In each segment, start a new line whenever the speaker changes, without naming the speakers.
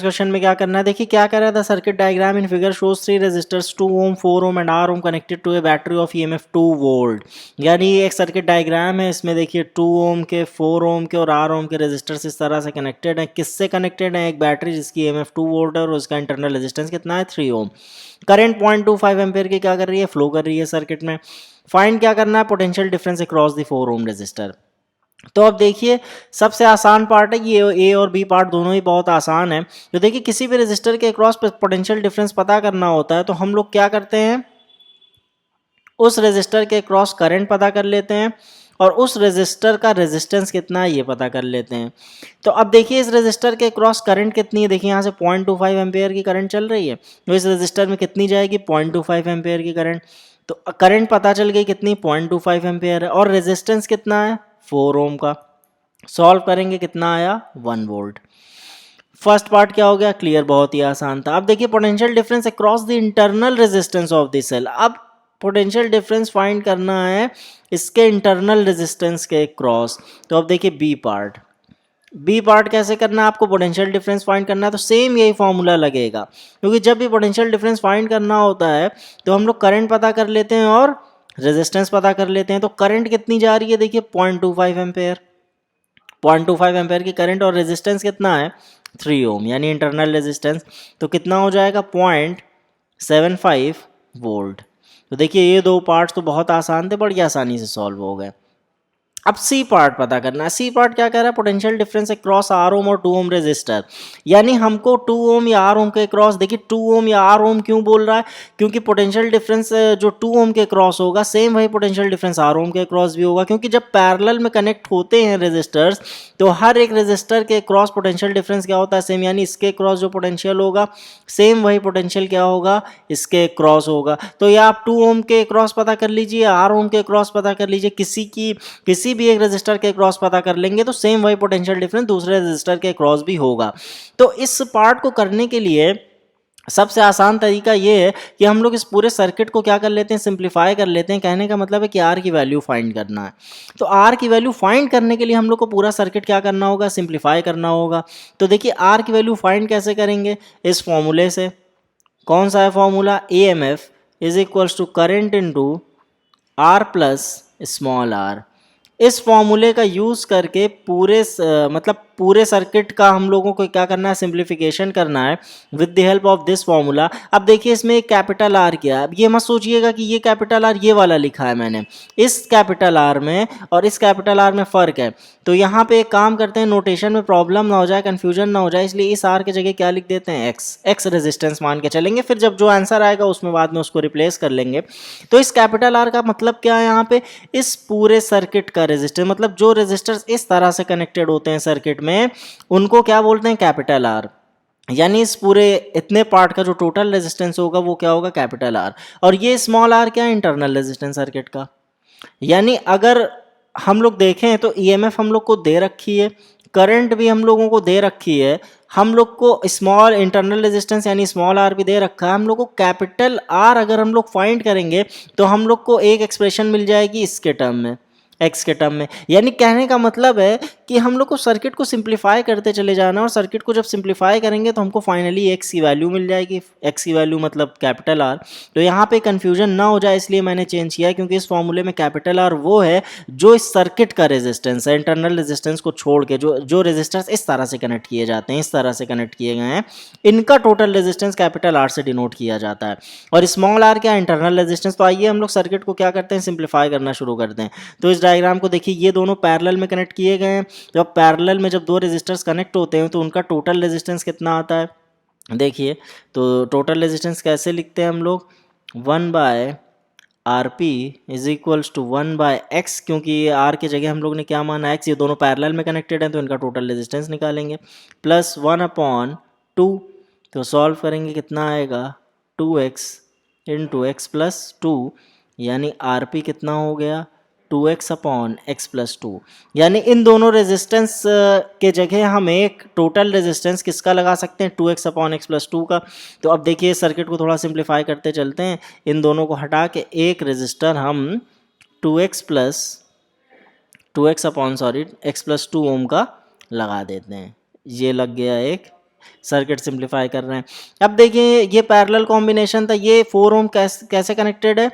Question में क्या करना है, देखिए क्या कर रहा था, circuit diagram in figure shows 3 resistors 2 ohm 4 ohm and R ohm connected to a battery of EMF 2 volt. यानी ये एक सर्किट डायग्राम है, इसमें देखिए 2 ओम के, 4 ओम के और आर ओम के रेजिस्टर्स इस तरह से कनेक्टेड हैं। किससे कनेक्टेड है? एक बैटरी जिसकी ईएमएफ 2 वोल्ट है और उसका इंटरनल रेजिस्टेंस कितना है, 3 ओम। करंट 0.25 एम्पेयर की क्या कर रही है, फ्लो कर रही है सर्किट में। फाइंड क्या करना है, potential difference across the 4 ohm resistor. तो अब देखिए सबसे आसान पार्ट है ये, ए और बी पार्ट दोनों ही बहुत आसान है। तो देखिए किसी भी रेजिस्टर के अक्रॉस पोटेंशियल डिफरेंस पता करना होता है तो हम लोग क्या करते हैं, उस रेजिस्टर के अक्रॉस करंट पता कर लेते हैं और उस रेजिस्टर का रेजिस्टेंस कितना है ये पता कर लेते हैं। तो अब देखिए इस रेजिस्टर के अक्रॉस करंट कितनी है, देखिए यहाँ से 0.25 एम्पेयर की करंट चल रही है, तो इस रेजिस्टर में कितनी जाएगी, 0.25 एम्पेयर की करंट। तो करंट पता चल गई कितनी, 0.25 एम्पेयर है, और रेजिस्टेंस कितना है, 4 ओम का। सॉल्व करेंगे कितना आया, 1 वोल्ट। फर्स्ट पार्ट क्या हो गया, क्लियर, बहुत ही आसान था। अब देखिए potential difference across the internal resistance of the cell. अब पोटेंशियल डिफरेंस फाइंड करना है इसके इंटरनल रेजिस्टेंस के क्रॉस। तो अब देखिए बी पार्ट कैसे करना है, आपको पोटेंशियल डिफरेंस फाइंड करना है तो सेम यही फॉर्मूला लगेगा, क्योंकि जब भी पोटेंशियल डिफरेंस फाइंड करना होता है तो हम लोग करंट पता कर लेते हैं और रेजिस्टेंस पता कर लेते हैं। तो करंट कितनी जा रही है, देखिए 0.25 एम्पेयर, 0.25 एम्पेयर की करंट, और रेजिस्टेंस कितना है, 3 ओम, यानी इंटरनल रेजिस्टेंस। तो कितना हो जाएगा, 0.75 वोल्ट। तो देखिए ये दो पार्ट्स तो बहुत आसान थे, बड़ी आसानी से सॉल्व हो गए। अब सी पार्ट पता करना है। सी पार्ट क्या कह रहा है, पोटेंशियल डिफरेंस अक्रॉस आर ओम और 2 ओम रेजिस्टर। यानी हमको 2 ओम या आर ओम के क्रॉस, देखिए 2 ओम या आर ओम क्यों बोल रहा है, क्योंकि पोटेंशियल डिफरेंस जो 2 ओम के क्रॉस होगा सेम वही पोटेंशियल डिफरेंस आर ओम के क्रॉस भी होगा, क्योंकि जब पैरेलल में कनेक्ट होते हैं रेजिस्टर्स तो हर एक रेजिस्टर के क्रॉस पोटेंशियल डिफरेंस क्या होता है, सेम। यानी इसके क्रॉस जो पोटेंशियल होगा सेम वही पोटेंशियल क्या होगा, इसके क्रॉस होगा। तो या आप 2 ओम के क्रॉस पता कर लीजिए, आर ओम के क्रॉस पता कर लीजिए, किसी भी एक रेजिस्टर के क्रॉस पता कर लेंगे तो सेम वही पोटेंशियल डिफरेंस दूसरे रेजिस्टर के क्रॉस भी होगा। तो इस पार्ट को करने के लिए सबसे आसान तरीका ये है कि हम लोग इस पूरे सर्किट को क्या कर लेते हैं, सिंप्लीफाई कर लेते हैं। कहने का मतलब है कि आर की वैल्यू फाइंड करना है। तो आर की वैल्यू फाइंड करने के लिए हम लोग को पूरा सर्किट क्या करना होगा, सिंप्लीफाई करना होगा। तो देखिए आर की वैल्यू फाइंड कैसे करेंगे, इस फॉर्मूले से। कौन सा है formula, E M F is equals to current into R plus small R. इस फॉर्मूले का यूज़ करके मतलब पूरे सर्किट का हम लोगों को क्या करना है, सिंप्लीफिकेशन करना है with the help of this formula. अब देखिए इसमें एक कैपिटल आर किया है, अब ये मत सोचिएगा कि ये कैपिटल आर ये वाला लिखा है मैंने, इस कैपिटल आर में और इस कैपिटल आर में फ़र्क है। तो यहाँ पे एक काम करते हैं, नोटेशन में प्रॉब्लम ना हो जाए, कन्फ्यूजन ना हो जाए, इसलिए इस आर की जगह क्या लिख देते हैं, एक्स रेजिस्टेंस मान के चलेंगे। फिर जब जो आंसर आएगा उसमें बाद में उसको रिप्लेस कर लेंगे। तो इस कैपिटल आर का मतलब क्या है, यहाँ पे इस पूरे सर्किट का रेजिस्टेंस, मतलब जो रेजिस्टर्स इस तरह से कनेक्टेड होते हैं सर्किट में उनको क्या बोलते हैं, कैपिटल आर। यानी इस पूरे इतने पार्ट का जो टोटल रेजिस्टेंस होगा वो क्या होगा, कैपिटल आर। और ये स्मॉल आर क्या है, इंटरनल रेजिस्टेंस सर्किट का। यानी अगर हम लोग देखें तो ईएमएफ हम लोग को दे रखी है, करंट भी हम लोगों को दे रखी है, हम लोग को स्मॉल इंटरनल रेजिस्टेंस यानी स्मॉल आर भी दे रखा है। हम लोग को कैपिटल आर अगर हम लोग फाइंड करेंगे तो हम लोग को एक एक्सप्रेशन मिल जाएगी इसके टर्म में, एक्स के टर्म में। यानी कहने का मतलब है कि हम लोग को सर्किट को सिंप्लीफाई करते चले जाना, और सर्किट को जब सिंप्लीफाई करेंगे तो हमको फाइनली एक्स की वैल्यू मिल जाएगी, एक्स की वैल्यू मतलब कैपिटल आर। तो यहाँ पे कन्फ्यूजन ना हो जाए इसलिए मैंने चेंज किया है, क्योंकि इस फॉर्मूले में कैपिटल आर वो है जो इस सर्किट का रेजिस्टेंस है, इंटरनल रेजिस्टेंस को छोड़ के जो रेजिस्टेंस इस तरह से कनेक्ट किए जाते हैं, इस तरह से कनेक्ट किए गए हैं, इनका टोटल रेजिस्टेंस कैपिटल आर से डिनोट किया जाता है। और स्मॉल आर क्या, इंटरनल रेजिस्टेंस। तो आइए हम लोग सर्किट को क्या करते हैं, सिंप्लीफाई करना शुरू करते हैं। तो इस डायग्राम को देखिए, ये दोनों पैरेलल में कनेक्ट किए गए हैं। जब पैरेलल में जब दो रेजिस्टर्स कनेक्ट होते हैं तो उनका टोटल रेजिस्टेंस कितना आता है, देखिए। तो टोटल रेजिस्टेंस कैसे लिखते हैं हम लोग, 1 by R P is equals to 1 by x, क्योंकि ये आर की जगह हम लोग ने क्या माना, एक्स। ये दोनों पैरेलल में कनेक्टेड हैं तो इनका टोटल रेजिस्टेंस निकालेंगे, प्लस 1/2। तो सॉल्व करेंगे कितना आएगा, 2x इंटू एक्स प्लस 2, यानी आर पी कितना हो गया, 2x/x+2। यानी इन दोनों रेजिस्टेंस के जगह हम एक टोटल रेजिस्टेंस किसका लगा सकते हैं, 2x/x+2 का। तो अब देखिए सर्किट को थोड़ा सिंप्लीफाई करते चलते हैं, इन दोनों को हटा के एक रेजिस्टर हम 2x x+2 ओम का लगा देते हैं। ये लग गया एक सर्किट सिंप्लीफाई कर रहे हैं। अब देखिए ये पैरेलल कॉम्बिनेशन था, ये 4 ओम कैसे कनेक्टेड है,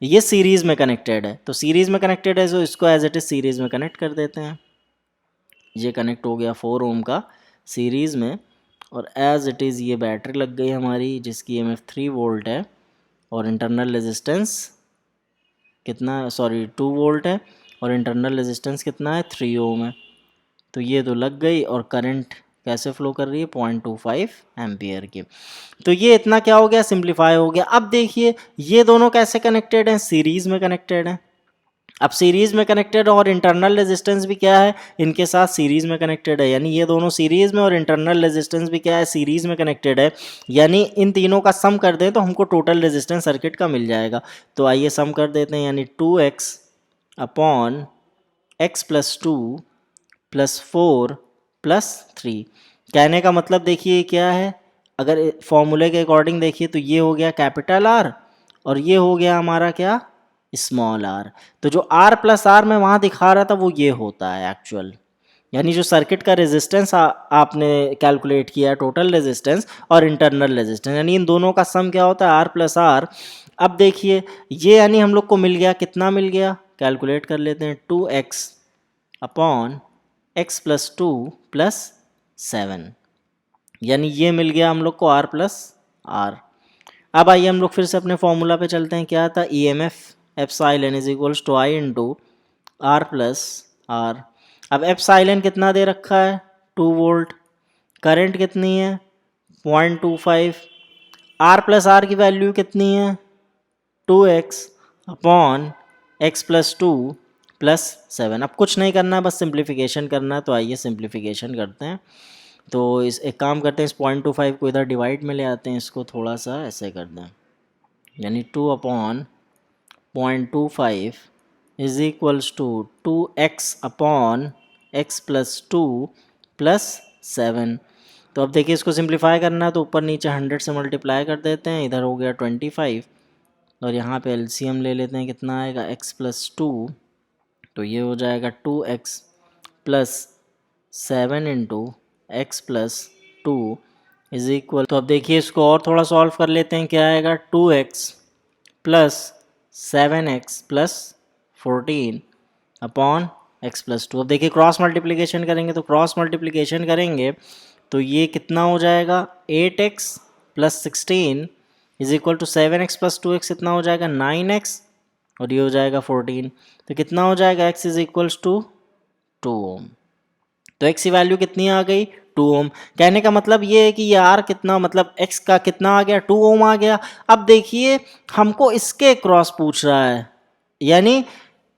ये सीरीज में कनेक्टेड है। तो सीरीज में कनेक्टेड है तो इसको एज इट इज सीरीज में कनेक्ट कर देते हैं। ये कनेक्ट हो गया 4 ओम का सीरीज में, और एज इट इज़ ये बैटरी लग गई हमारी जिसकी ईएमएफ 3 वोल्ट है और इंटरनल रेजिस्टेंस कितना, सॉरी 2 वोल्ट है और इंटरनल रेजिस्टेंस कितना है, 3 ओम है। तो ये तो लग गई, और करंट कैसे फ्लो कर रही है, 0.25 एम्पियर की। तो ये इतना क्या हो गया, सिंप्लीफाई हो गया। अब देखिए ये दोनों कैसे कनेक्टेड हैं, सीरीज में कनेक्टेड हैं। अब सीरीज में कनेक्टेड और इंटरनल रेजिस्टेंस भी क्या है, इनके साथ सीरीज में कनेक्टेड है, यानी ये दोनों सीरीज में, और इंटरनल रेजिस्टेंस भी क्या है, सीरीज में कनेक्टेड है। यानी इन तीनों का सम कर दें तो हमको टोटल रेजिस्टेंस सर्किट का मिल जाएगा। तो आइए सम कर देते हैं, यानी 2x upon x plus 2 plus 4 plus 3। कहने का मतलब देखिए क्या है, अगर फॉर्मूले के अकॉर्डिंग देखिए तो ये हो गया कैपिटल R और ये हो गया हमारा क्या, स्मॉल r। तो जो r प्लस आर मैं वहाँ दिखा रहा था वो ये होता है एक्चुअल, यानी जो सर्किट का रेजिस्टेंस आपने कैलकुलेट किया है, टोटल रेजिस्टेंस और इंटरनल रेजिस्टेंस, यानी इन दोनों का सम क्या होता है, r प्लस आर। अब देखिए ये यानी हम लोग को मिल गया, कितना मिल गया, कैलकुलेट कर लेते हैं, 2x upon x plus 2 plus 7, यानी ये मिल गया हम लोग को r प्लस आर। अब आइए हम लोग फिर से अपने फॉर्मूला पे चलते हैं, क्या था, EMF epsilon is equals to I into R plus R. अब एप्सिलॉन कितना दे रखा है, 2 वोल्ट, करंट कितनी है 0.25, आर प्लस आर की वैल्यू कितनी है 2x upon x plus 2 plus 7। अब कुछ नहीं करना है, बस सिंप्लीफिकेशन करना है। तो आइए सिंप्लीफिकेशन करते हैं। तो इस एक काम करते हैं, इस 0.25 को इधर डिवाइड में ले आते हैं, इसको थोड़ा सा ऐसे कर दें, यानी 2 upon 0.25 is equals to 2x upon x plus 2 plus 7। तो अब देखिए इसको सिंप्लीफाई करना है तो ऊपर नीचे 100 से मल्टीप्लाई कर देते हैं, इधर हो गया 25 और यहाँ पे एलसीएम ले लेते हैं, कितना आएगा x प्लस 2, तो ये हो जाएगा 2x plus 7 into x plus 2 is equal. तो अब देखिए इसको और थोड़ा सॉल्व कर लेते हैं, क्या आएगा, 2x plus 7x plus 14 upon x plus 2। अब देखिए क्रॉस मल्टीप्लिकेशन करेंगे, तो क्रॉस मल्टीप्लिकेशन करेंगे तो ये कितना हो जाएगा, 8x plus 16 is equal to 7x plus 2x कितना हो जाएगा, 9x, और ये हो जाएगा 14। तो कितना हो जाएगा, x इज इक्वल्स टू 2 ओम। तो x की वैल्यू कितनी आ गई, 2 ओम। कहने का मतलब ये है कि ये R कितना, मतलब x का कितना आ गया, 2 ओम आ गया। अब देखिए हमको इसके क्रॉस पूछ रहा है, यानी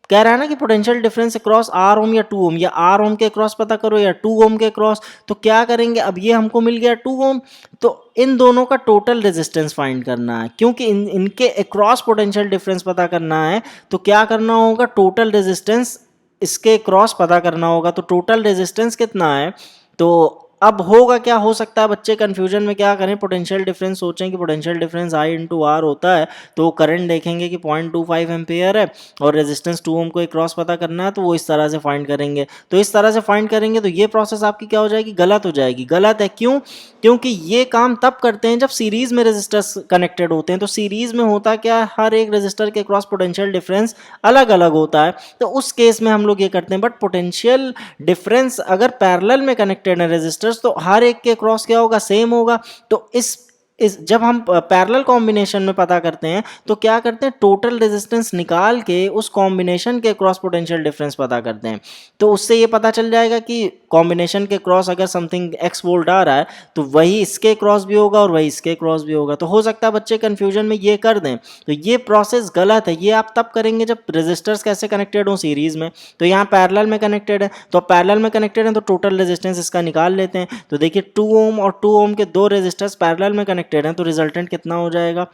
कह रहा है ना कि पोटेंशियल डिफरेंस अक्रॉस R ओम या 2 ओम, या R ओम के क्रॉस पता करो या 2 ओम के क्रॉस। तो क्या करेंगे, अब ये हमको मिल गया 2 ओम, तो इन दोनों का टोटल रेजिस्टेंस फाइंड करना है, क्योंकि इनके अक्रॉस पोटेंशियल डिफरेंस पता करना है। तो क्या करना होगा, टोटल रेजिस्टेंस इसके क्रॉस पता करना होगा। तो टोटल रेजिस्टेंस कितना है, तो अब होगा क्या, हो सकता है बच्चे कंफ्यूजन में क्या करें, पोटेंशियल डिफरेंस सोचें कि potential difference I into R होता है, तो करंट देखेंगे कि 0.25 एम्पियर है और रेजिस्टेंस 2 ओम को एक क्रॉस पता करना है, तो वो इस तरह से फाइंड करेंगे। तो इस तरह से फाइंड करेंगे तो ये प्रोसेस आपकी क्या हो जाएगी, गलत हो जाएगी। गलत है क्यों, क्योंकि ये काम तब करते हैं जब सीरीज में रेजिस्टर्स कनेक्टेड होते हैं। तो सीरीज में होता क्या है, हर एक रेजिस्टर के क्रॉस पोटेंशियल डिफरेंस अलग अलग होता है, तो उस केस में हम लोग ये करते हैं। बट पोटेंशियल डिफरेंस अगर पैरेलल में कनेक्टेड है रेजिस्टर्स, तो हर एक के क्रॉस क्या होगा, सेम होगा। तो इस जब हम पैरेलल कॉम्बिनेशन में पता करते हैं तो क्या करते हैं, टोटल रेजिस्टेंस निकाल के उस कॉम्बिनेशन के क्रॉस पोटेंशियल डिफरेंस पता करते हैं। तो उससे ये पता चल जाएगा कि कॉम्बिनेशन के क्रॉस अगर समथिंग x वोल्ट आ रहा है तो वही इसके क्रॉस भी होगा और वही इसके क्रॉस भी होगा। तो हो सकता है बच्चे कंफ्यूजन में ये कर दें, तो ये प्रोसेस गलत है। ये आप तब करेंगे जब रेजिस्टर्स कैसे कनेक्टेड हो, सीरीज में। तो यहाँ पैरेलल में कनेक्टेड है, तो पैरेलल में कनेक्टेड है तो टोटल रेजिस्टेंस इसका निकाल लेते हैं। तो देखिए 2 ओम और 2 ओम के दो रेजिस्टर्स पैरेलल में कनेक्टेड हैं, तो रिजल्टेंट कितना हो जाएगा,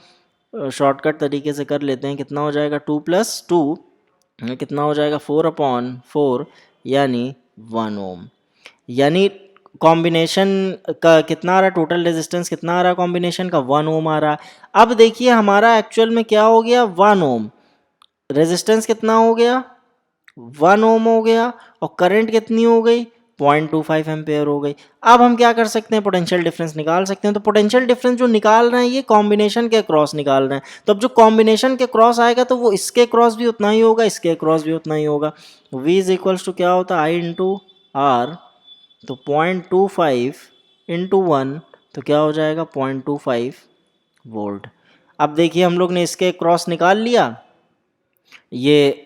शॉर्टकट तरीके से कर लेते हैं, कितना हो जाएगा 2 प्लस 2 कितना हो जाएगा 4/4, यानी 1 ओम। यानी कॉम्बिनेशन का कितना आ रहा है, टोटल रेजिस्टेंस कितना आ रहा है कॉम्बिनेशन का, 1 ओम आ रहा है। अब देखिए हमारा एक्चुअल में क्या हो गया, 1 ओम, रेजिस्टेंस कितना हो गया, 1 ओम हो गया, और करंट कितनी हो गई, 0.25 एम्पेयर हो गई। अब हम क्या कर सकते हैं, पोटेंशियल डिफरेंस निकाल सकते हैं। तो पोटेंशियल डिफरेंस जो निकाल रहे हैं ये कॉम्बिनेशन के क्रॉस निकाल रहे हैं। तो अब जो कॉम्बिनेशन के क्रॉस आएगा तो वो इसके क्रॉस भी उतना ही होगा, इसके क्रॉस भी उतना ही होगा। V इज इक्वल्स टू क्या होता है, आई इंटू आर। तो 0.25 इंटू 1 तो क्या हो जाएगा 0.25 वोल्ट। अब देखिए हम लोग ने इसके क्रॉस निकाल लिया, ये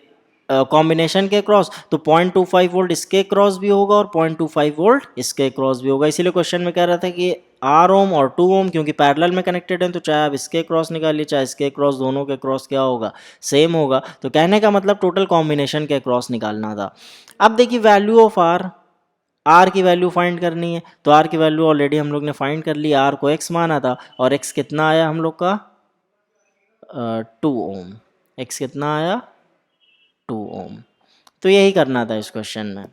कॉम्बिनेशन के क्रॉस, तो 0.25 वोल्ट इसके क्रॉस भी होगा और 0.25 वोल्ट इसके क्रॉस भी होगा। इसीलिए क्वेश्चन में कह रहा था कि आर ओम और 2 ओम क्योंकि पैरेलल में कनेक्टेड हैं, तो चाहे आप इसके क्रॉस निकालिए चाहे इसके क्रॉस, दोनों के क्रॉस क्या होगा, सेम होगा। तो कहने का मतलब टोटल कॉम्बिनेशन के क्रॉस निकालना था। अब देखिए वैल्यू ऑफ आर की वैल्यू फाइंड करनी है। तो आर की वैल्यू ऑलरेडी हम लोग ने फाइंड कर ली, आर को एक्स माना था और एक्स कितना आया हम लोग का 2 ओम। एक्स कितना आया 2 ओम। तो यही करना था इस क्वेश्चन में।